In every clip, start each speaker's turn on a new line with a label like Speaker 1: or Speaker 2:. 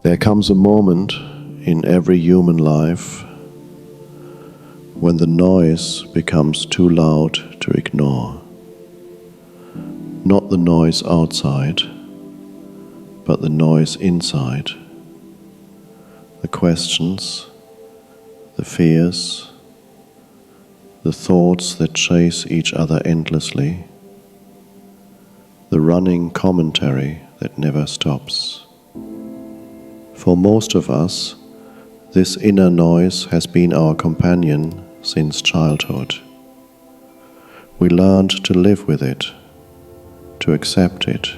Speaker 1: There comes a moment in every human life when the noise becomes too loud to ignore. Not the noise outside, but the noise inside. The questions, the fears, the thoughts that chase each other endlessly, the running commentary that never stops. For most of us, this inner noise has been our companion since childhood. We learned to live with it, to accept it,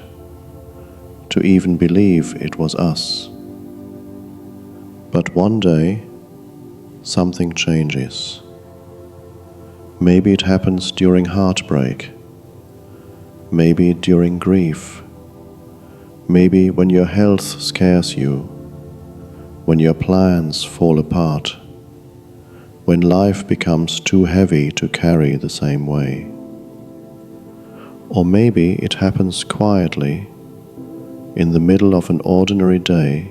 Speaker 1: to even believe it was us. But one day, something changes. Maybe it happens during heartbreak, maybe during grief, maybe when your health scares you, when your plans fall apart, when life becomes too heavy to carry the same way. Or maybe it happens quietly, in the middle of an ordinary day,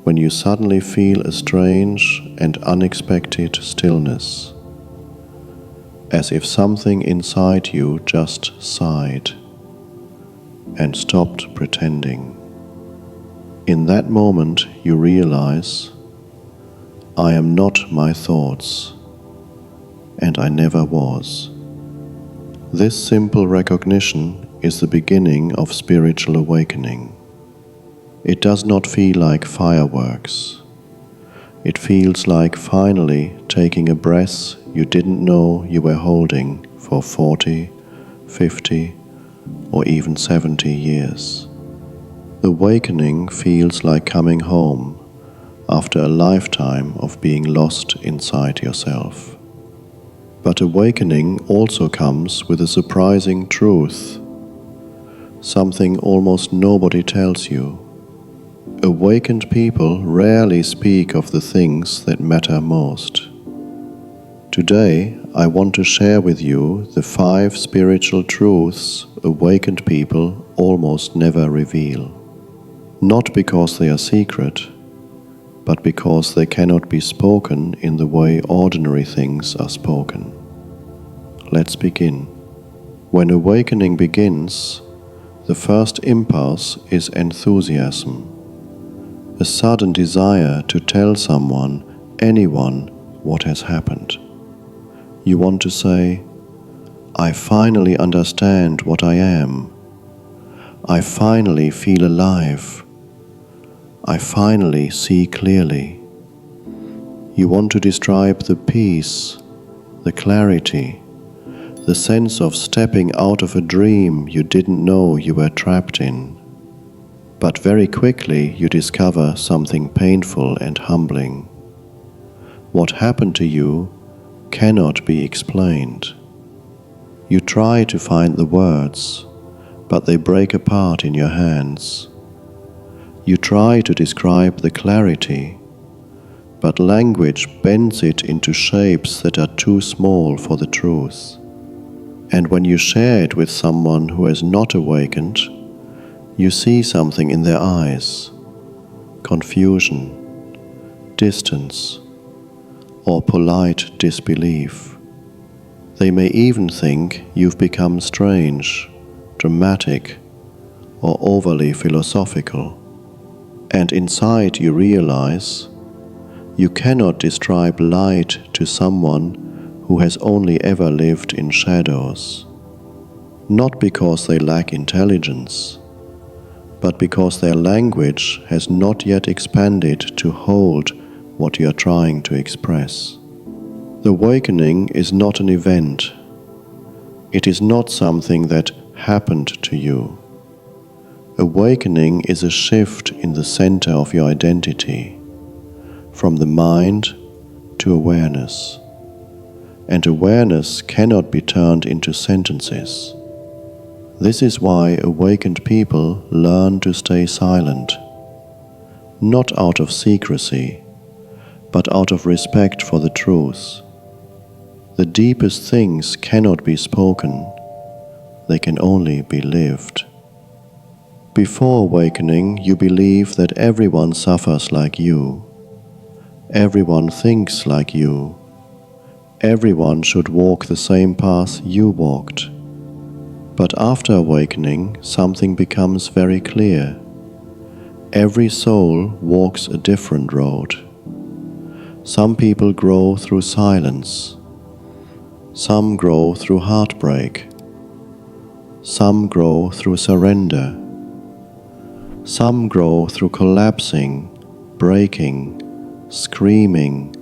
Speaker 1: when you suddenly feel a strange and unexpected stillness, as if something inside you just sighed and stopped pretending. In that moment you realize, I am not my thoughts, and I never was. This simple recognition is the beginning of spiritual awakening. It does not feel like fireworks. It feels like finally taking a breath you didn't know you were holding for 40, 50, or even 70 years. Awakening feels like coming home after a lifetime of being lost inside yourself. But awakening also comes with a surprising truth, something almost nobody tells you. Awakened people rarely speak of the things that matter most. Today, I want to share with you the 5 spiritual truths awakened people almost never reveal. Not because they are secret, but because they cannot be spoken in the way ordinary things are spoken. Let's begin. When awakening begins, the first impulse is enthusiasm, a sudden desire to tell someone, anyone, what has happened. You want to say, I finally understand what I am. I finally feel alive. I finally see clearly. You want to describe the peace, the clarity, the sense of stepping out of a dream you didn't know you were trapped in. But very quickly you discover something painful and humbling. What happened to you cannot be explained. You try to find the words, but they break apart in your hands. You try to describe the clarity, but language bends it into shapes that are too small for the truth. And when you share it with someone who has not awakened, you see something in their eyes: confusion, distance, or polite disbelief. They may even think you've become strange, dramatic, or overly philosophical. And inside you realize you cannot describe light to someone who has only ever lived in shadows. Not because they lack intelligence, but because their language has not yet expanded to hold what you are trying to express. The awakening is not an event. It is not something that happened to you. Awakening is a shift in the center of your identity, from the mind to awareness. And awareness cannot be turned into sentences. This is why awakened people learn to stay silent, not out of secrecy, but out of respect for the truth. The deepest things cannot be spoken, they can only be lived. Before awakening, you believe that everyone suffers like you, everyone thinks like you, everyone should walk the same path you walked. But after awakening, something becomes very clear. Every soul walks a different road. Some people grow through silence. Some grow through heartbreak. Some grow through surrender. Some grow through collapsing, breaking, screaming,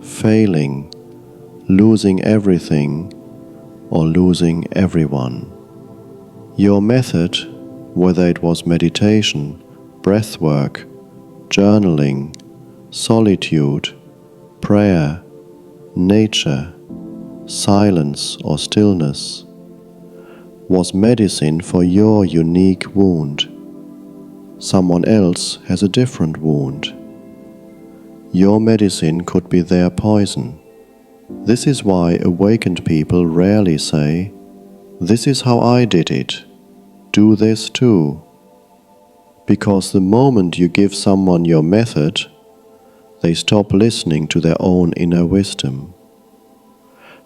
Speaker 1: failing, losing everything, or losing everyone. Your method, whether it was meditation, breathwork, journaling, solitude, prayer, nature, silence or stillness, was medicine for your unique wound. Someone else has a different wound. Your medicine could be their poison. This is why awakened people rarely say, "This is how I did it. Do this too." Because the moment you give someone your method, they stop listening to their own inner wisdom.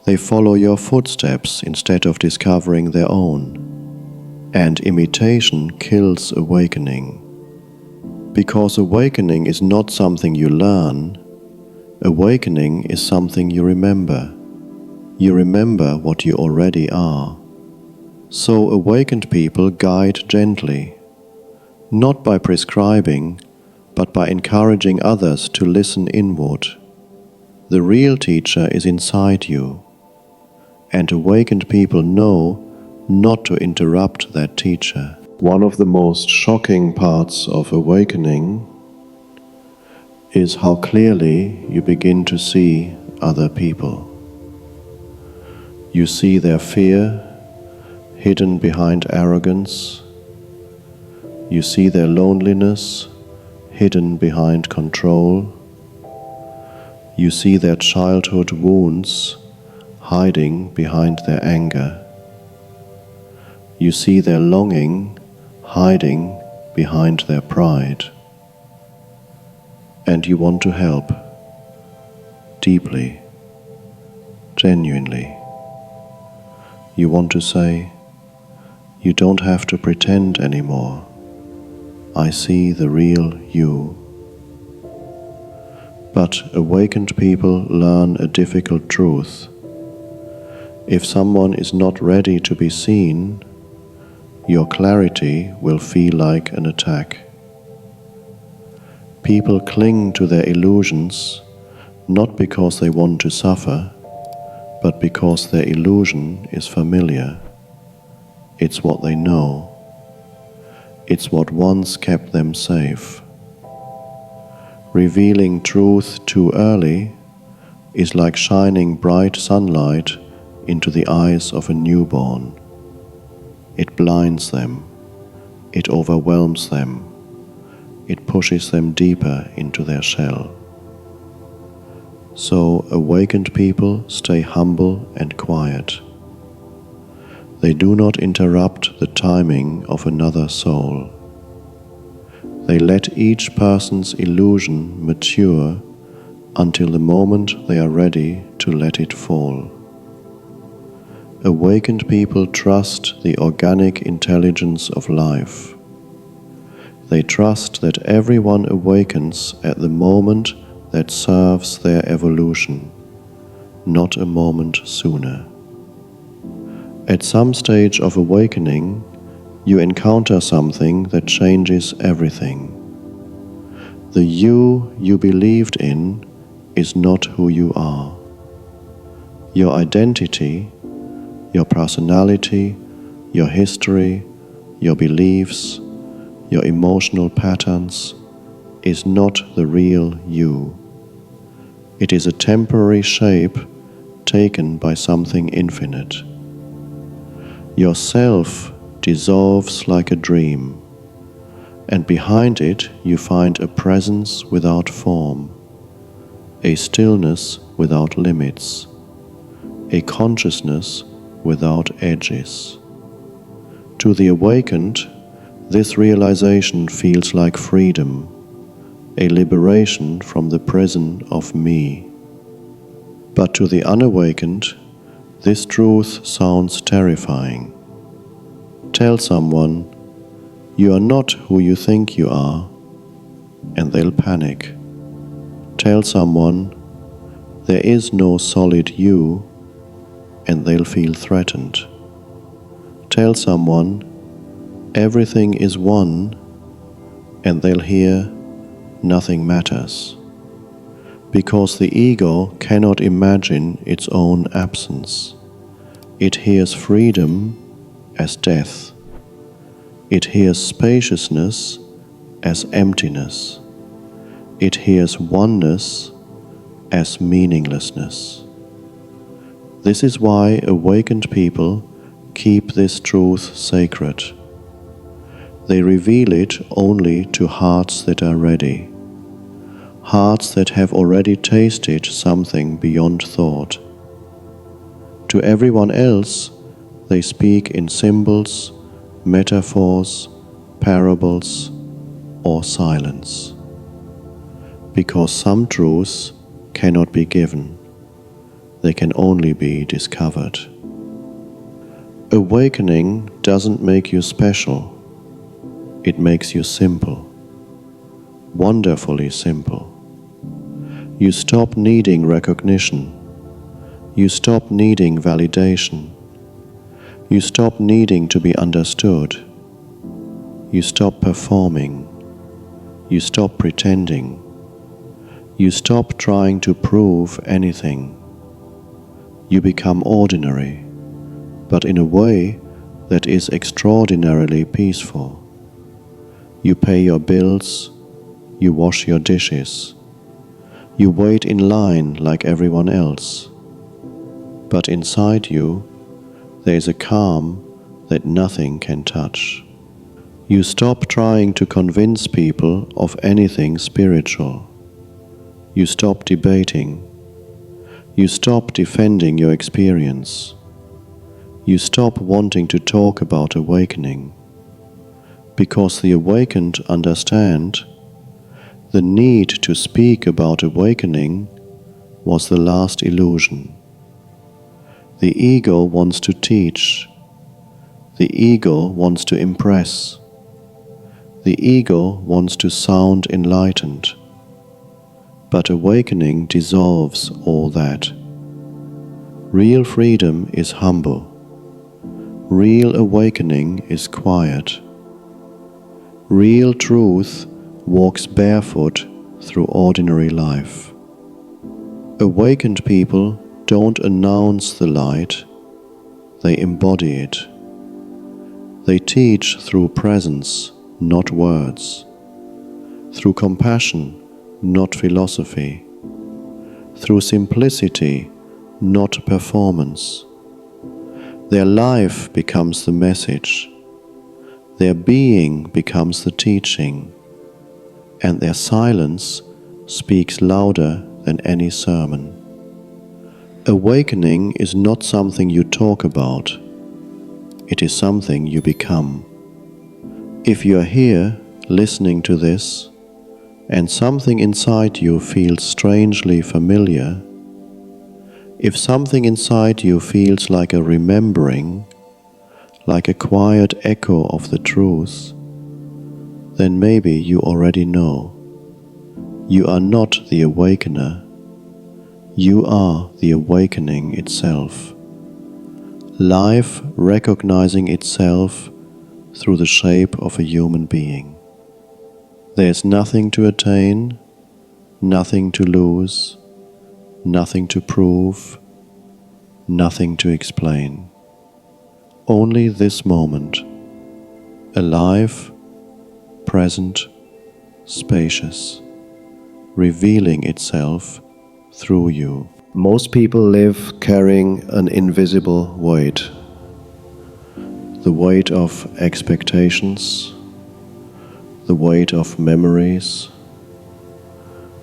Speaker 1: They follow your footsteps instead of discovering their own. And imitation kills awakening. Because awakening is not something you learn, awakening is something you remember. You remember what you already are. So awakened people guide gently, not by prescribing, but by encouraging others to listen inward. The real teacher is inside you, and awakened people know not to interrupt that teacher. One of the most shocking parts of awakening is how clearly you begin to see other people. You see their fear hidden behind arrogance. You see their loneliness hidden behind control. You see their childhood wounds hiding behind their anger. You see their longing hiding behind their pride. And you want to help deeply, genuinely. You want to say, "You don't have to pretend anymore. I see the real you." But awakened people learn a difficult truth. If someone is not ready to be seen, your clarity will feel like an attack. People cling to their illusions not because they want to suffer, but because their illusion is familiar. It's what they know. It's what once kept them safe. Revealing truth too early is like shining bright sunlight into the eyes of a newborn. It blinds them. It overwhelms them. It pushes them deeper into their shell. So awakened people stay humble and quiet. They do not interrupt the timing of another soul. They let each person's illusion mature until the moment they are ready to let it fall. Awakened people trust the organic intelligence of life. They trust that everyone awakens at the moment that serves their evolution, not a moment sooner. At some stage of awakening, you encounter something that changes everything. The you believed in is not who you are. Your identity, your personality, your history, your beliefs, your emotional patterns is not the real you. It is a temporary shape taken by something infinite. Your self dissolves like a dream, and behind it you find a presence without form, a stillness without limits, a consciousness without edges. To the awakened, This realization feels like freedom, a liberation from the prison of me. But to the unawakened, this truth sounds terrifying. Tell someone, "You are not who you think you are," and they'll panic. Tell someone, "There is no solid you," and they'll feel threatened. Tell someone, "Everything is one," and they'll hear, "Nothing matters." Because the ego cannot imagine its own absence. It hears freedom as death. It hears spaciousness as emptiness. It hears oneness as meaninglessness. This is why awakened people keep this truth sacred. They reveal it only to hearts that are ready, hearts that have already tasted something beyond thought. To everyone else, they speak in symbols, metaphors, parables, or silence. Because some truths cannot be given, they can only be discovered. Awakening doesn't make you special, it makes you simple, wonderfully simple. You stop needing recognition, you stop needing validation, you stop needing to be understood, you stop performing, you stop pretending, you stop trying to prove anything. You become ordinary, but in a way that is extraordinarily peaceful. You pay your bills, you wash your dishes, you wait in line like everyone else. But inside you, there is a calm that nothing can touch. You stop trying to convince people of anything spiritual. You stop debating. You stop defending your experience. You stop wanting to talk about awakening. Because the awakened understand the need to speak about awakening was the last illusion. The ego wants to teach. The ego wants to impress. The ego wants to sound enlightened. But awakening dissolves all that. Real freedom is humble. Real awakening is quiet. Real truth walks barefoot through ordinary life. Awakened people don't announce the light, they embody it. They teach through presence, not words. Through compassion, not philosophy. Through simplicity, not performance. Their life becomes the message. Their being becomes the teaching. And their silence speaks louder than any sermon. Awakening is not something you talk about. It is something you become. If you are here listening to this, and something inside you feels strangely familiar, if something inside you feels like a remembering, like a quiet echo of the truth, then maybe you already know. You are not the awakener. You are the awakening itself. Life recognizing itself through the shape of a human being. There is nothing to attain, nothing to lose, nothing to prove, nothing to explain. Only this moment, alive, present, spacious, revealing itself through you. Most people live carrying an invisible weight, the weight of expectations, the weight of memories,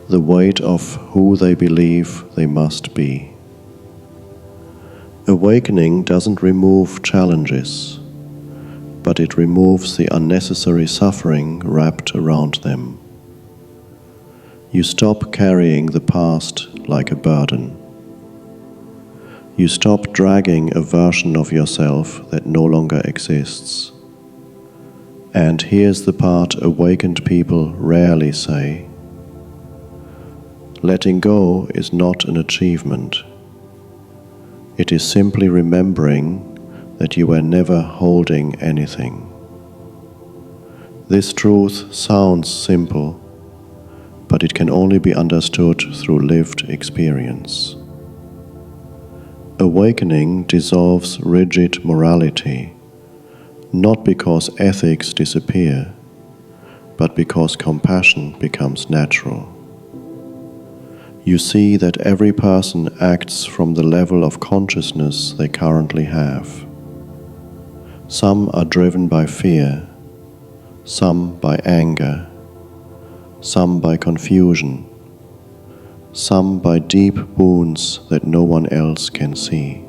Speaker 1: the weight of who they believe they must be. Awakening doesn't remove challenges. but it removes the unnecessary suffering wrapped around them. You stop carrying the past like a burden. You stop dragging a version of yourself that no longer exists. And here's the part awakened people rarely say. Letting go is not an achievement. It is simply remembering that you were never holding anything. This truth sounds simple, but it can only be understood through lived experience. Awakening dissolves rigid morality, not because ethics disappear, but because compassion becomes natural. You see that every person acts from the level of consciousness they currently have. Some are driven by fear, some by anger, some by confusion, some by deep wounds that no one else can see.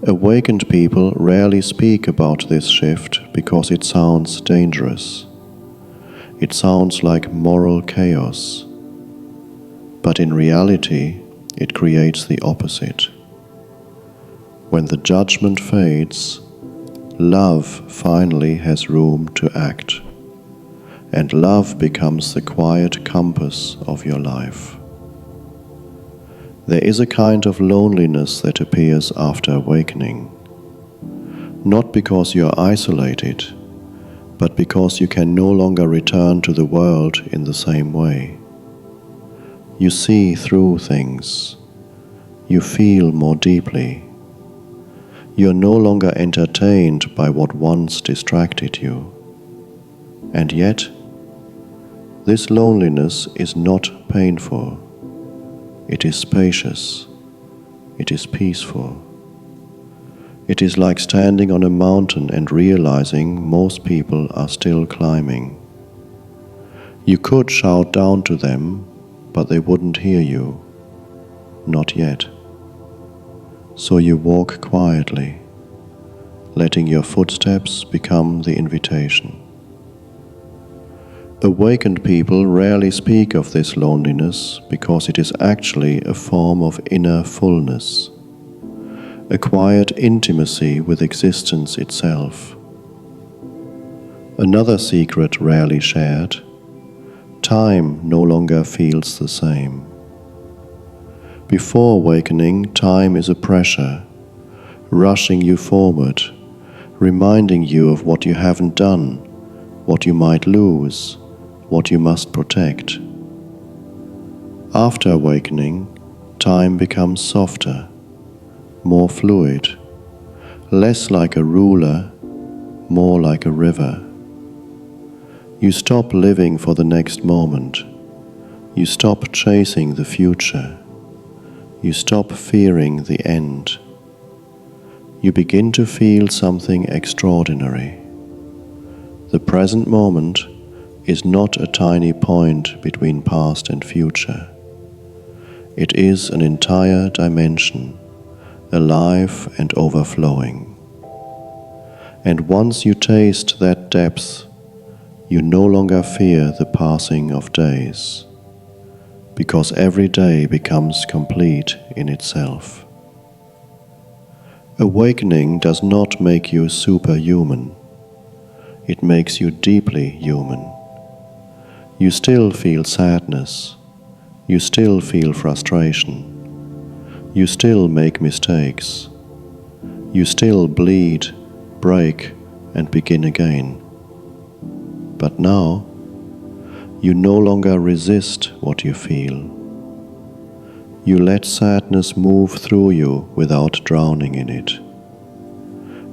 Speaker 1: Awakened people rarely speak about this shift because it sounds dangerous. It sounds like moral chaos. But in reality, it creates the opposite. When the judgment fades, love finally has room to act, and love becomes the quiet compass of your life. There is a kind of loneliness that appears after awakening, not because you are isolated, but because you can no longer return to the world in the same way. You see through things. You feel more deeply. You are no longer entertained by what once distracted you. And yet, this loneliness is not painful. It is spacious. It is peaceful. It is like standing on a mountain and realizing most people are still climbing. You could shout down to them, but they wouldn't hear you. Not yet. So you walk quietly, letting your footsteps become the invitation. Awakened people rarely speak of this loneliness because it is actually a form of inner fullness, a quiet intimacy with existence itself. Another secret rarely shared: time no longer feels the same. Before awakening, time is a pressure, rushing you forward, reminding you of what you haven't done, what you might lose, what you must protect. After awakening, time becomes softer, more fluid, less like a ruler, more like a river. You stop living for the next moment. You stop chasing the future. You stop fearing the end. You begin to feel something extraordinary. The present moment is not a tiny point between past and future. It is an entire dimension, alive and overflowing. And once you taste that depth, you no longer fear the passing of days, because every day becomes complete in itself. Awakening does not make you superhuman. It makes you deeply human. You still feel sadness. You still feel frustration. You still make mistakes. You still bleed, break, and begin again. But now, you no longer resist what you feel. You let sadness move through you without drowning in it.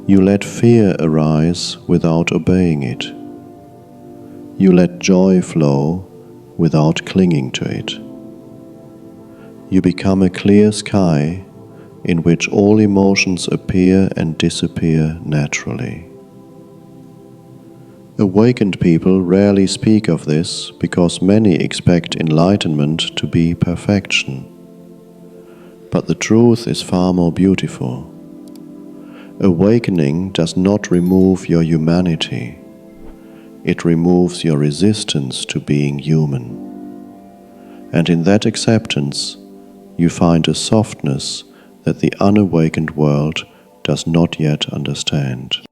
Speaker 1: You let fear arise without obeying it. You let joy flow without clinging to it. You become a clear sky in which all emotions appear and disappear naturally. Awakened people rarely speak of this because many expect enlightenment to be perfection. But the truth is far more beautiful. Awakening does not remove your humanity. It removes your resistance to being human. And in that acceptance, you find a softness that the unawakened world does not yet understand.